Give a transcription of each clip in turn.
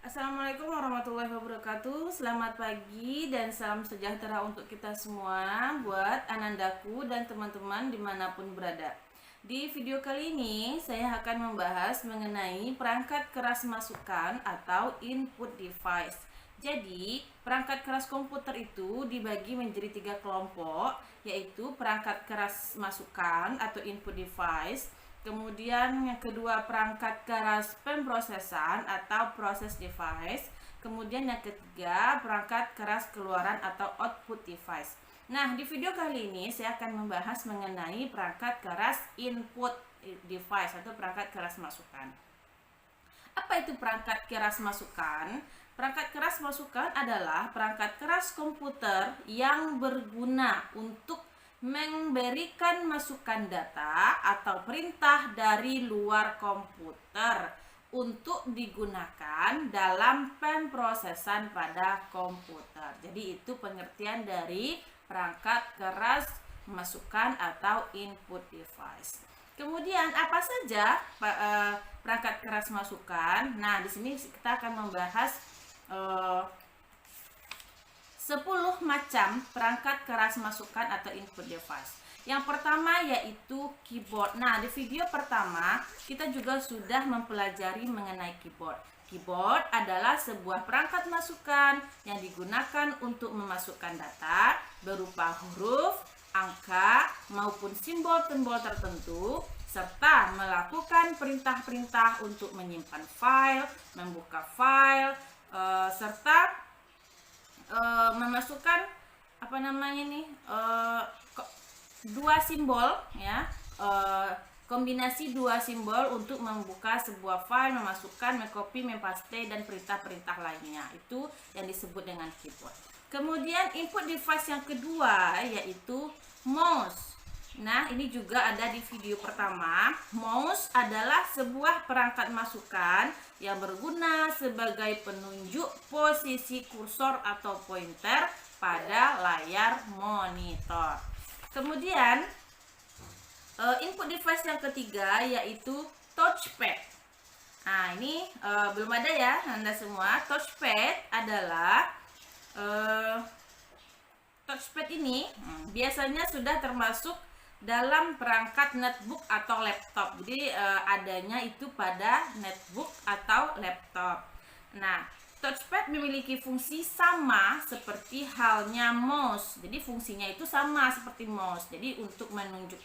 Assalamualaikum warahmatullahi wabarakatuh. Selamat pagi dan salam sejahtera untuk kita semua, buat anandaku dan teman-teman dimanapun berada. Di video kali ini saya akan membahas mengenai perangkat keras masukan atau input device. Jadi perangkat keras komputer itu dibagi menjadi 3 kelompok, yaitu perangkat keras masukan atau input device. Kemudian yang kedua perangkat keras pemrosesan atau process device. Kemudian yang ketiga perangkat keras keluaran atau output device. Nah, di video kali ini saya akan membahas mengenai perangkat keras input device atau perangkat keras masukan. Apa itu perangkat keras masukan? Perangkat keras masukan adalah perangkat keras komputer yang berguna untuk memberikan masukan data atau perintah dari luar komputer untuk digunakan dalam pemrosesan pada komputer. Jadi itu pengertian dari perangkat keras masukan atau input device. Kemudian apa saja perangkat keras masukan? Nah, di sini kita akan membahas 10 macam perangkat keras masukan atau input device. Yang pertama yaitu keyboard. Nah, di video pertama kita juga sudah mempelajari mengenai keyboard. Keyboard adalah sebuah perangkat masukan yang digunakan untuk memasukkan data berupa huruf, angka, maupun simbol-simbol tertentu, serta melakukan perintah-perintah untuk menyimpan file, membuka file, serta memasukkan dua simbol ya, kombinasi dua simbol untuk membuka sebuah file, memasukkan, mengcopy, mempaste, dan perintah-perintah lainnya. Itu yang disebut dengan keyboard. Kemudian input device yang kedua yaitu mouse. Nah, ini juga ada di video pertama. Mouse adalah sebuah perangkat masukan yang berguna sebagai penunjuk posisi kursor atau pointer pada layar monitor. Kemudian input device yang ketiga yaitu touchpad. Nah, ini belum ada ya Anda semua. Touchpad adalah touchpad ini biasanya sudah termasuk dalam perangkat netbook atau laptop. Jadi adanya itu pada netbook atau laptop. Nah, touchpad memiliki fungsi sama seperti halnya mouse. Jadi fungsinya itu sama seperti mouse. Jadi untuk menunjuk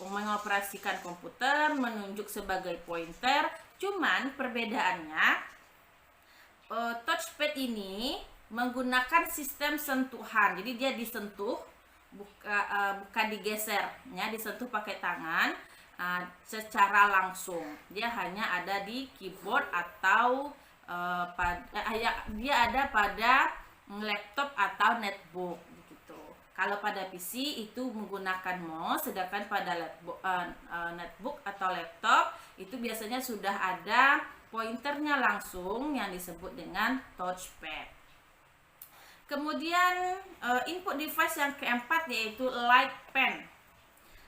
mengoperasikan komputer, menunjuk sebagai pointer. Cuman perbedaannya touchpad ini menggunakan sistem sentuhan. Jadi dia disentuh, bukan digeser ya, disentuh pakai tangan secara langsung. Dia hanya ada di keyboard atau dia ada pada laptop atau netbook gitu. Kalau pada PC itu menggunakan mouse, sedangkan pada netbook atau laptop itu biasanya sudah ada pointernya langsung yang disebut dengan touchpad. Kemudian input device yang keempat yaitu light pen.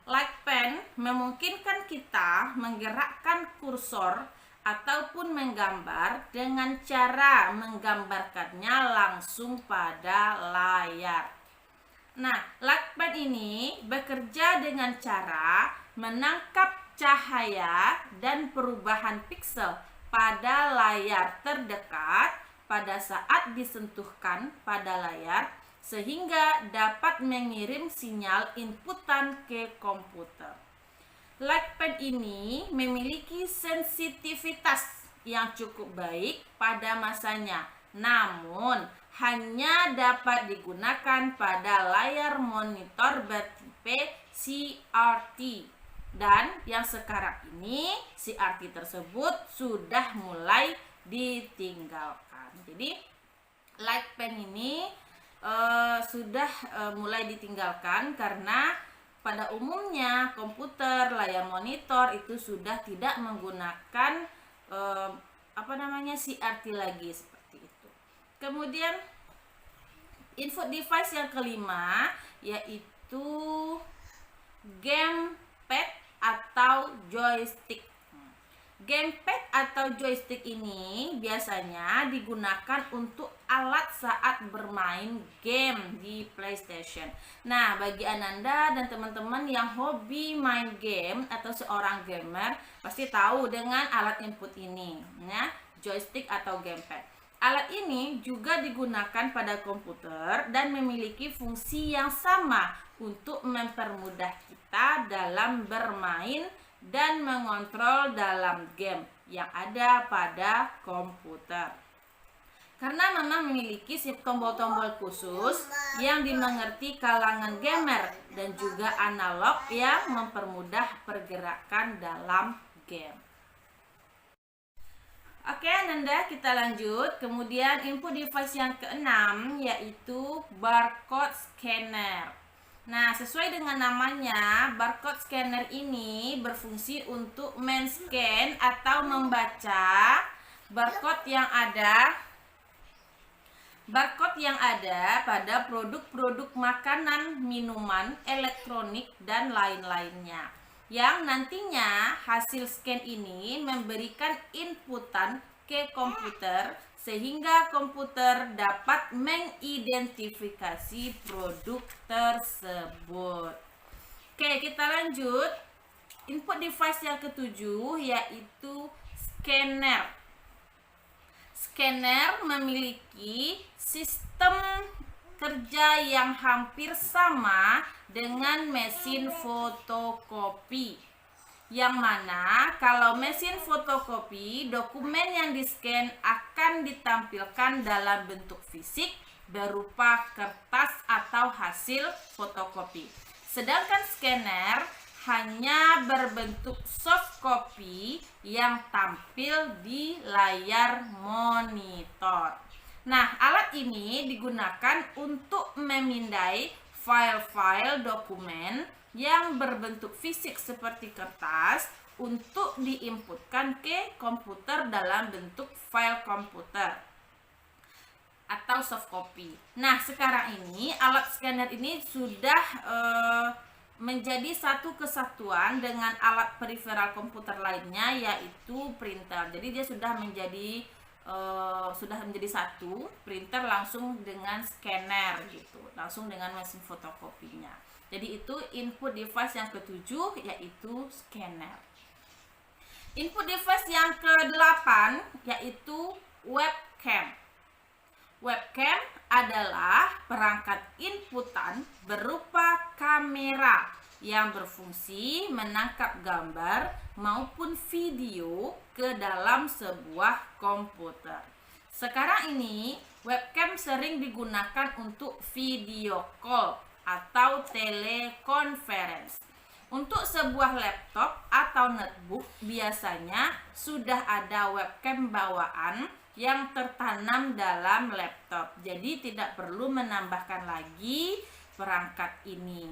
Light pen memungkinkan kita menggerakkan kursor ataupun menggambar dengan cara menggambarkannya langsung pada layar. Nah, light pen ini bekerja dengan cara menangkap cahaya dan perubahan piksel pada layar terdekat pada saat disentuhkan pada layar, sehingga dapat mengirim sinyal inputan ke komputer. Light pen ini memiliki sensitivitas yang cukup baik pada masanya, namun hanya dapat digunakan pada layar monitor bertipe CRT. Dan yang sekarang ini CRT tersebut sudah mulai ditinggalkan. Jadi light pen ini sudah mulai ditinggalkan karena pada umumnya komputer, layar monitor itu sudah tidak menggunakan CRT lagi seperti itu. Kemudian input device yang kelima yaitu gamepad atau joystick. Gamepad atau joystick ini biasanya digunakan untuk alat saat bermain game di PlayStation. Nah, bagi Ananda dan teman-teman yang hobi main game atau seorang gamer pasti tahu dengan alat input ini, ya, joystick atau gamepad. Alat ini juga digunakan pada komputer dan memiliki fungsi yang sama untuk mempermudah kita dalam bermain dan mengontrol dalam game yang ada pada komputer. Karena memang memiliki tombol-tombol khusus yang dimengerti kalangan gamer dan juga analog yang mempermudah pergerakan dalam game. Oke, Nanda, kita lanjut. Kemudian input device yang keenam yaitu barcode scanner. Nah, sesuai dengan namanya, barcode scanner ini berfungsi untuk men-scan atau membaca barcode yang ada pada produk-produk makanan, minuman, elektronik, dan lain-lainnya. Yang nantinya hasil scan ini memberikan inputan ke komputer sehingga komputer dapat mengidentifikasi produk tersebut. Oke, kita lanjut. Input device yang ketujuh yaitu scanner. Scanner memiliki sistem kerja yang hampir sama dengan mesin fotokopi. Yang mana kalau mesin fotokopi, dokumen yang di-scan akan ditampilkan dalam bentuk fisik berupa kertas atau hasil fotokopi. Sedangkan scanner hanya berbentuk soft copy yang tampil di layar monitor. Nah, alat ini digunakan untuk memindai file-file dokumen yang berbentuk fisik seperti kertas untuk diinputkan ke komputer dalam bentuk file komputer atau soft copy. Nah, sekarang ini alat scanner ini sudah menjadi satu kesatuan dengan alat periferal komputer lainnya yaitu printer. Jadi dia sudah menjadi satu, printer langsung dengan scanner gitu, langsung dengan mesin fotokopinya. Jadi itu input device yang ketujuh yaitu scanner. Input device yang ke-8 yaitu webcam. Webcam adalah perangkat inputan berupa kamera yang berfungsi menangkap gambar maupun video ke dalam sebuah komputer. Sekarang ini webcam sering digunakan untuk video call atau telekonferensi. Untuk sebuah laptop atau notebook biasanya sudah ada webcam bawaan yang tertanam dalam laptop. Jadi tidak perlu menambahkan lagi perangkat ini.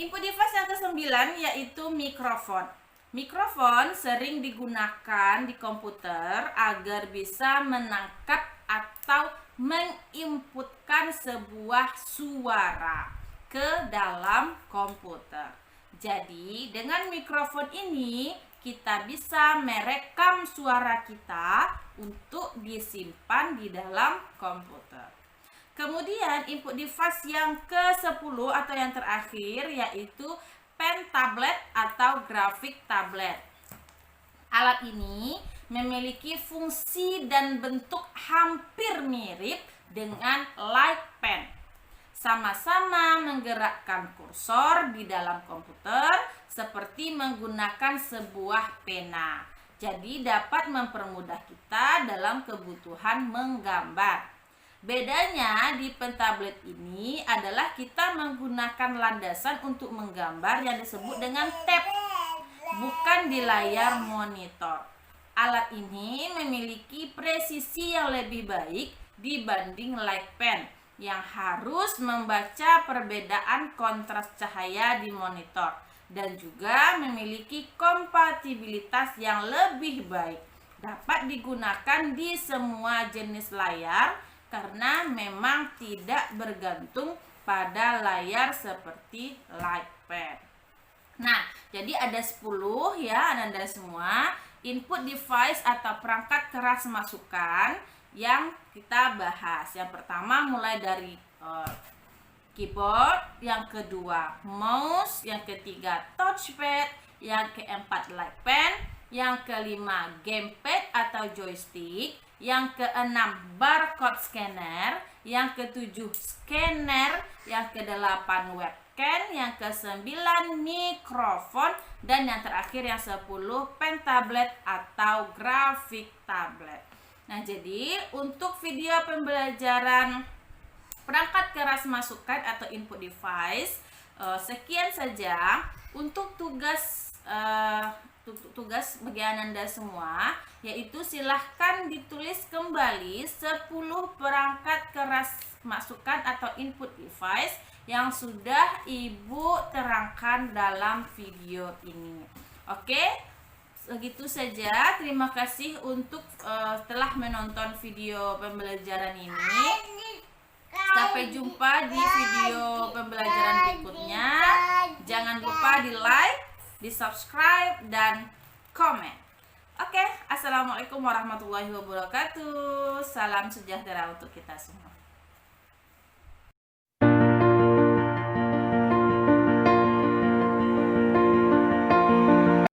Input device yang ke-9 yaitu mikrofon. Mikrofon sering digunakan di komputer agar bisa menangkap atau menginputkan sebuah suara ke dalam komputer. Jadi, dengan mikrofon ini kita bisa merekam suara kita untuk disimpan di dalam komputer. Kemudian input device yang ke-10 atau yang terakhir yaitu pen tablet atau grafik tablet. Alat ini memiliki fungsi dan bentuk hampir mirip dengan light pen. Sama-sama menggerakkan kursor di dalam komputer seperti menggunakan sebuah pena. Jadi dapat mempermudah kita dalam kebutuhan menggambar. Bedanya di pen tablet ini adalah kita menggunakan landasan untuk menggambar yang disebut dengan tab, bukan di layar monitor. Alat ini memiliki presisi yang lebih baik dibanding light pen yang harus membaca perbedaan kontras cahaya di monitor dan juga memiliki kompatibilitas yang lebih baik. Dapat digunakan di semua jenis layar karena memang tidak bergantung pada layar seperti light pen. Nah, jadi ada 10 ya Ananda semua, input device atau perangkat keras masukan yang kita bahas. Yang pertama mulai dari keyboard, yang kedua mouse, yang ketiga touchpad, yang keempat light pen, yang kelima gamepad atau joystick, yang keenam barcode scanner, yang ketujuh scanner, yang kedelapan webcam, yang kesembilan mikrofon, dan yang terakhir yang 10 pen tablet atau grafik tablet. Nah, jadi untuk video pembelajaran perangkat keras masukan atau input device sekian saja. Untuk tugas bagi Ananda semua, yaitu silahkan ditulis kembali 10 perangkat keras masukan atau input device yang sudah Ibu terangkan dalam video ini. Oke, segitu saja. Terima kasih untuk telah menonton video pembelajaran ini. Sampai jumpa di video pembelajaran berikutnya. Jangan lupa di like, di subscribe, dan komen. Oke, assalamualaikum warahmatullahi wabarakatuh. Salam sejahtera untuk kita semua.